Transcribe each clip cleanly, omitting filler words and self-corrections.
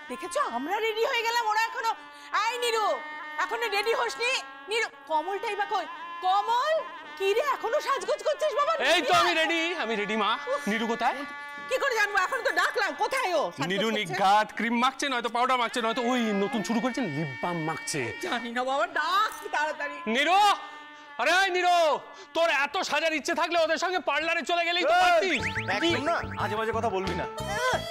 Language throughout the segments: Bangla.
দেখেছো আমরা রেডি হয়ে গেলাম, ওরা এখনো। আই নিরু, এখনো রেডি হসনি? নিরু, কমলটাই বা কই? কমল, কি রে এখনো সাজগোজ করছিস বাবা? এই তো আমি রেডি মা। নিরু কোথায়? কি করে জানবো? এখন তো ডাকলাম, কোথায় ও? নিরু নিঘাত ক্রিম মাখছে, নয়তো পাউডার মাখছে, নয়তো ওই নতুন শুরু করেছেন লিপ বাম মাখছে। জানি না বাবা, ডাক তাড়াতাড়ি। নিরু, আরে নিরু, তোর এত সাজার ইচ্ছে থাকলে ওদের সঙ্গে পার্লারে চলে গেলেই তো পারতিস। একদম না, আজে বাজে কথা বলবি না।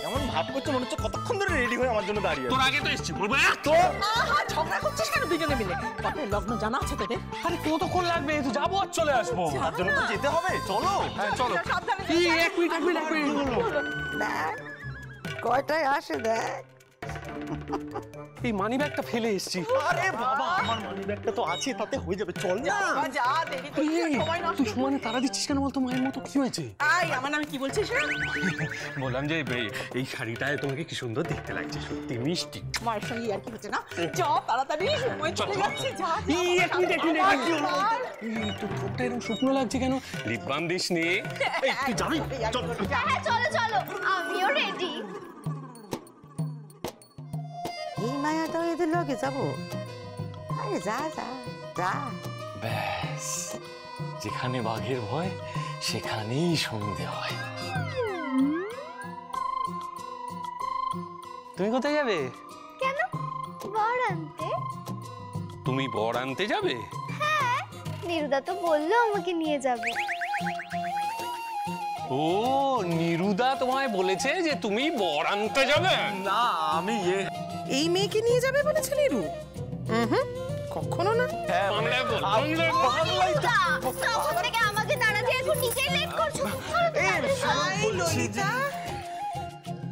এমন ভাব করছে মনে হচ্ছে কতক্ষণ ধরে রেডি হয়ে আমার জন্য দাঁড়িয়ে। তোর আগে তো এসেছি, বলবো তো। আহা, ঝগড়া করছিস কেন দুজনে মিলে? বাপের লগ্ন জানা আছে তোদের? আরে কতক্ষণ লাগবে? তো যাবো আর চলে আসবো। তার জন্য তো যেতে হবে, চলো। হ্যাঁ চলো। সাবধানে। কি এক মিনিট। দেখ কয়টায় আসে দেখ। এই মানি ব্যাগটা ফেলে এসেছি। আরে বাবা, আমার মানি ব্যাগটা তো আছে, তাতে হয়ে যাবে, চল না। যা দেরি তো সময় নষ্ট। তুই সমানে তারা দিচ্ছিস কেন বলতো? মায়ের মতো কি হয়েছে? আই, আমার নামে কি বলছিস রে? বললাম যে এই শাড়িটায় তোমাকে কি সুন্দর দেখতে লাগছে, সত্যি মিষ্টি। মায়ের সঙ্গে আর কি হচ্ছে না? চ তাড়াতাড়ি, সময় চলে যাচ্ছে। যা এক মিনিট। তোর ঠোঁটটা এরকম শুকনো লাগছে কেন? Lip balm দিসনি? এই তুই যাবি? চল। হ্যাঁ চলো চলো, আমিও রেডি। এই মায়াটা এদের লগে যাবো? আরে যা যা যা। ব্যাস, যেখানে বাঘের ভয় সেখানেই সন্ধে হয়। তুমি কোথায় যাবে? কেন? বর আনতে। তুমি বর আনতে যাবে? হ্যাঁ, নিরুদা তো বললো আমাকে নিয়ে যাবে। ও, নিরুদা তোমায় বলেছে যে তুমি বর আনতে যাবে? না, আমি এই মেয়েকে নিয়ে যাবে বলেছে নিরু? কখনো না। নিরুদা, তখন থেকে আমাকে দাঁড়া দিয়ে এখন নিজেই লেট করছো। এই ললিতা,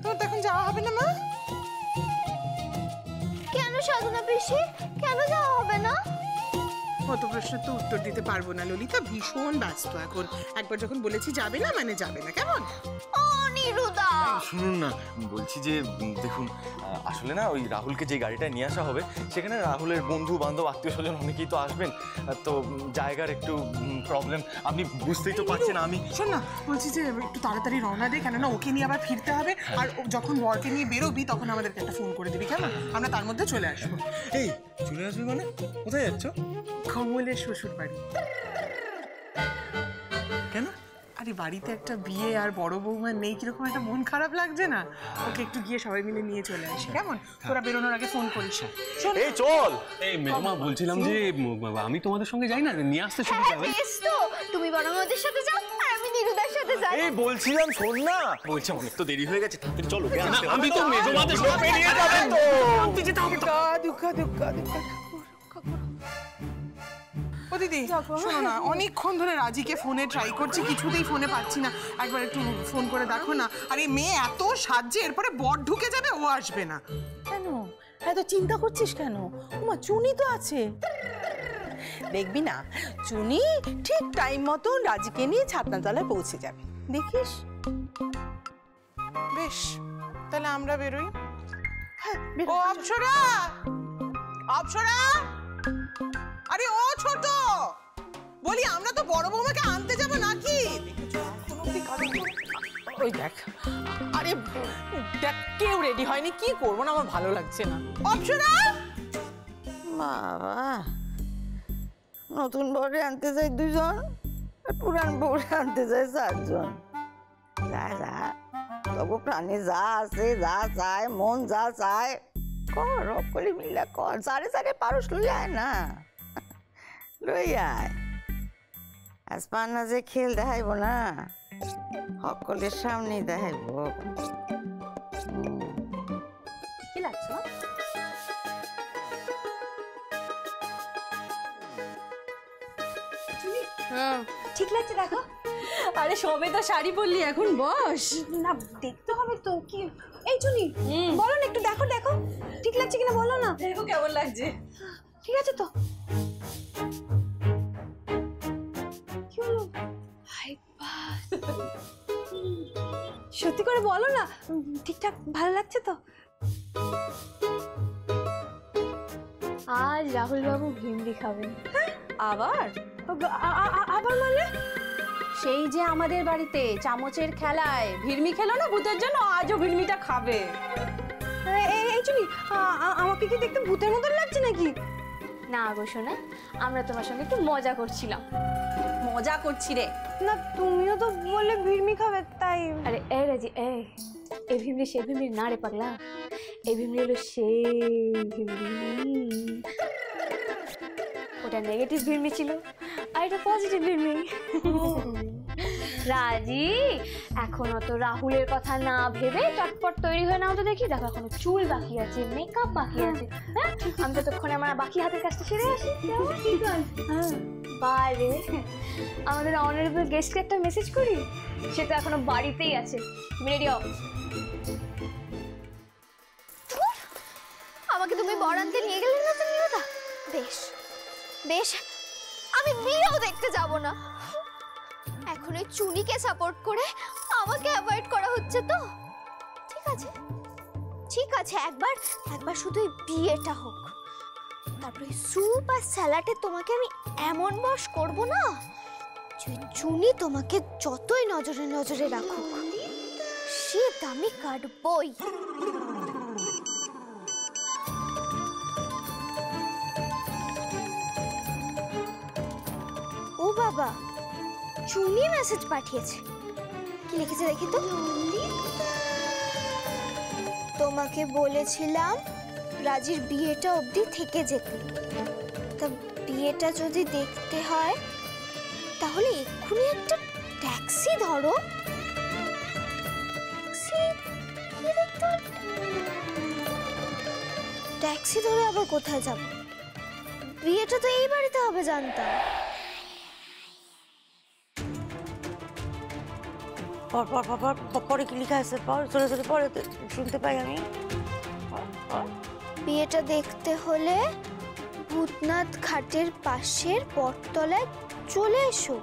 তোর তো এখন যাওয়া হবে না মা? কেন সাধনা পিসি, কেন যাওয়া হবে না? কত প্রশ্নের তো উত্তর দিতে পারবো না ললিতা, ভীষণ ব্যস্ত এখন। একবার যখন বলেছি যাবে না মানে যাবে না, কেমন? ও নিরুদা, শুনুন না, বলছি যে দেখুন, আসলে না ওই রাহুলকে যে গাড়িটায় নিয়ে আসা হবে সেখানে রাহুলের বন্ধু বান্ধব আত্মীয় স্বজন অনেকেই তো আসবেন, তো জায়গার একটু প্রবলেম, আপনি বুঝতেই তো পারছেন। আমি শোন না, বলছি যে একটু তাড়াতাড়ি রওনা দে, কেননা ওকে নিয়ে আবার ফিরতে হবে। আর যখন বরকে নিয়ে বেরোবি তখন আমাদেরকে একটা ফোন করে দিবি, কেমন? আমরা তার মধ্যে চলে আসবো। এই চলে আসবে মানে? কোথায় যাচ্ছ? কমলের শ্বশুর বাড়ি। কেন? আরে বাড়িতে একটা বিয়ে আর বড় বৌমা নেই, কিরকম একটা মন খারাপ লাগছে না? ওকে একটু গিয়ে সবাই মিলে নিয়ে চলে আসি, কেমন? তোরা বেরোনোর আগে ফোন করিস। এই চল। এই মেজমা, বলছিলাম যে আমি তোমাদের সঙ্গে যাই না, নিয়ে আসতে সুবিধা হবে। বেশ তো, তুমি বরং ওদের সাথে যাও আর আমি নিরুদার সাথে যাই। এই বলছিলাম শোন না, বলছি অনেক তো দেরি হয়ে গেছে, তাড়াতাড়ি চলো। আমি তো মেজমাদের সঙ্গে বেরিয়ে যাবেন তো। দুঃখ। ও দিদি, শোনো না, অনেকক্ষণ ধরে রাজিকে ফোনে ট্রাই করছি, কিছুতেই ফোনে পাচ্ছি না। একবার একটু ফোন করে দেখো না। আর এই মেয়ে এত সাজছে, এরপরে বর ঢুকে যাবে, ও আসবে না। কেন এত চিন্তা করছিস কেন? ওমা, চুনি তো আছে। দেখবি না, চুনি ঠিক টাইম মতো রাজিকে নিয়ে ছাতনাতলায় পৌঁছে যাবে, দেখিস। বেশ, তাহলে আমরা বেরোই। ও অপ্সরা, আরে ও ছোট, বলি আমরা তো বড় বৌমাকে আনতে যাব নাকি? ওই দেখ, আরে দেখ, কেউ রেডি হয়নি, কি করবো না, আমার ভালো লাগছে না। অপ্সরা, বাবা, নতুন বউরে আনতে যাই 2 জন, আর পুরান বউরে আনতে যাই 4 জন। যা যা, তবু প্রাণী যা আছে, যা চায়, মন যা চায় কর, সকলে মিলা কর। সারে পারস লই আয় না, লই আয়। আজ পান্না যে খেল দেখাইব না, সকলের সামনেই দেখাইব। কি লাগছে? ঠিক লাগছে দেখো। আরে সবে তো শাড়ি পরলি, এখন বস না, দেখতে হবে তো। কি এই চুনি, বলো না একটু, দেখো ঠিক লাগছে কিনা বলো না। দেখো কেমন লাগছে। ঠিক আছে তো। কি হলো? হাই বাস, সত্যি করে বলো না, ঠিকঠাক ভালো লাগছে তো? আজ রাহুল বাবু ভিন্ডি খাবেন। আবার মানে? সেই যে আমাদের বাড়িতে চামচের খেলায় ভিড়মি খেলো না ভূতের জন্য, আজও ভিড়মিটা খাবে। এই চুনি, আমাকে কি দেখতে ভূতের মতন লাগছে নাকি? না গো সোনা, আমরা তোমার সঙ্গে একটু মজা করছিলাম। মজা করছি রে। না তুমিও তো বললে ভিড়মি খাবে, তাই। আরে এই রাজি, এই ভিমরি সে ভিমরি না রে পাগলা, এই ভিমরি হলো সেই ভিমরি। ওটা নেগেটিভ ভিমরি ছিল আর এটা পজিটিভ ভিমরি। রাজি, এখন অত রাহুলের কথা না ভেবে চটপট তৈরি হয়ে নাও তো দেখি। দেখো এখনো চুল বাকি আছে, মেকআপ বাকি আছে। হ্যাঁ, আমি ততক্ষণে আমার বাকি হাতের কাজটা সেরে আসি। বারে, আমাদের অনারেবল গেস্টকে একটা মেসেজ করি, সে তো এখনো বাড়িতেই আছে। তুমি রেডি হও। আমাকে তুমি বরান্তে নিয়ে গেলে না তুমি ওটা? বেশ বেশ, আমি বিয়েও দেখতে যাব না। এখন ওই চুনিকে সাপোর্ট করে আমাকে অ্যাভয়েড করা হচ্ছে তো। ঠিক আছে ঠিক আছে, একবার শুধু বিয়েটা হোক, তারপরে স্যুপ আর স্যালাডে তোমাকে আমি এমন বশ করব না যে চুনি তোমাকে যতই নজরে নজরে রাখুক শীত আমি কাটবই। ও বাবা, চুনি মেসেজ পাঠিয়েছে। কি লিখেছে দেখি তো। তোমাকে বলেছিলাম রাজির বিয়েটা অবধি থেকে যেতে, তা বিয়েটা যদি দেখতে হয় তাহলে এক্ষুনি একটা ট্যাক্সি ধরো। ট্যাক্সি ধরে আবার কোথায় যাব? বিয়েটা তো এই বাড়িতে হবে জানতাম। পরে কি লেখা আছে? পরে শুনতে পাই আমি। বিয়েটা দেখতে হলে ভূতনাথ ঘাটের পাশের বটতলায় চলে এসো।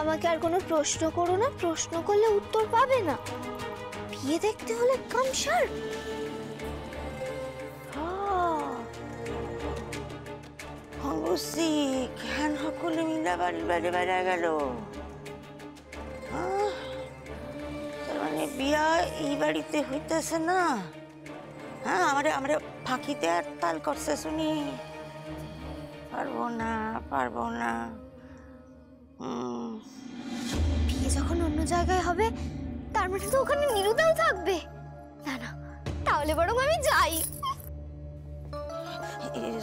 আমাকে আর কোনো প্রশ্ন করো না, প্রশ্ন করলে উত্তর পাবে না। বিয়ে দেখতে হলে কাম শার্প। বুঝছি কেন সকলে মিলা বাড়ির বাইরে বাইরে গেল। তার মানে বিয়া এই বাড়িতে হইতেছে না। হ্যাঁ, আমরা ফাঁকিতে আর তাল করছে শুনি। পারবো না। বিয়ে যখন অন্য জায়গায় হবে তার মানে তো ওখানে নিরুদাও থাকবে। না না, তাহলে বরং আমি যাই।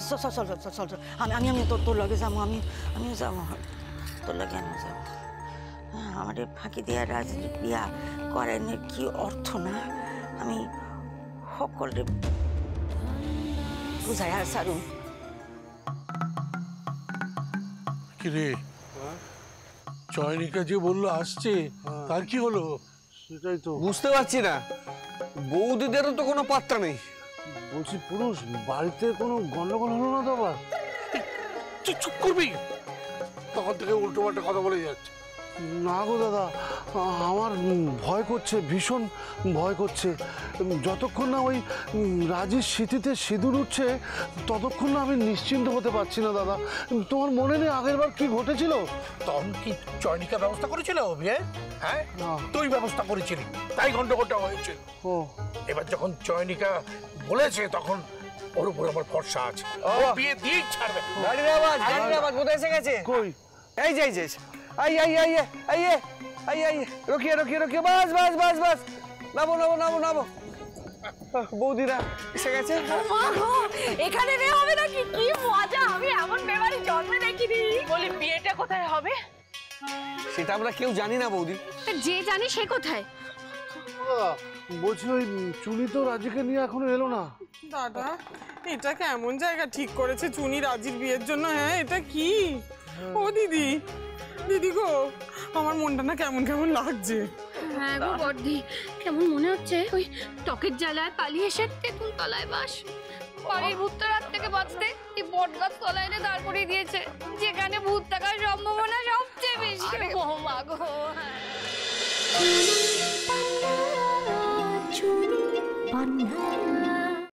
চল আমি তোর লগে যাবো। আমিও যাবো, তোর লগে আমিও যাবো। হ্যাঁ, আমাদের ফাঁকি দেওয়া রাজনীতি বিয়া করেন কি অর্থ না আমি সকলে বুঝাই আর সারু। কিরে, চয়নিকা যে বললো আসছে, তার কি হলো? সেটাই তো বুঝতে পারছি না, বৌদিদেরও তো কোনো পাত্তা নেই। বলছি, পুরুষ বাড়িতে কোনো গন্ডগোল হলো না তো আবার? চুপ করবি, তখন থেকে উল্টো পাল্টা কথা বলে যাচ্ছে। না গো দাদা, আমার ভয় করছে, ভীষণ ভয় করছে। যতক্ষণ না ওই রাজির স্মৃতিতে সিঁদুর উঠছে ততক্ষণ না আমি নিশ্চিন্ত হতে পারছি না দাদা। তোমার মনে নেই আগের বার কি ঘটেছিল? তখন কি চয়নিকা ব্যবস্থা করেছিল বিয়ে? হ্যাঁ, তুই ব্যবস্থা করেছিলি, তাই গন্ডগোলটা হয়েছিল। ও, এবার যখন চয়নিকা বলেছে তখন ওর উপর আমার ভরসা আছে, বিয়ে দিয়েই ছাড়বে। গাড়ির আওয়াজ কোথায় এসে গেছে? কই? এই যে রকিয়ে বাস নামো। বৌদিরা এসে গেছে। এখানে বিয়ে হবে নাকি? কি মজা! আমি এমন মেয়েবাড়ি জন্মে দেখিনি। বলি বিয়েটা কোথায় হবে? সেটা আমরা কেউ জানি না বৌদি। যে জানে সে কোথায়? বলছি ওই চুনি তো রাজিকে নিয়ে এখনো এলো না। দাদা, এটা কেমন জায়গা ঠিক করেছে চুনি রাজির বিয়ের জন্য? হ্যাঁ, এটা কি? ও দিদি গো, আমার মনটা না কেমন কেমন লাগছে। হ্যাঁ গো বর্দি, কেমন মনে হচ্ছে ওই টকের জ্বালায় পালিয়ে এসে তেঁতুল তলায় বাস। বাড়ির ভূতটা রাত থেকে বাঁচতে এই বট গাছ তলায় এনে দাঁড় করিয়ে দিয়েছে, যেখানে ভূত থাকার সম্ভাবনা সবচেয়ে বেশি। ও মা গো।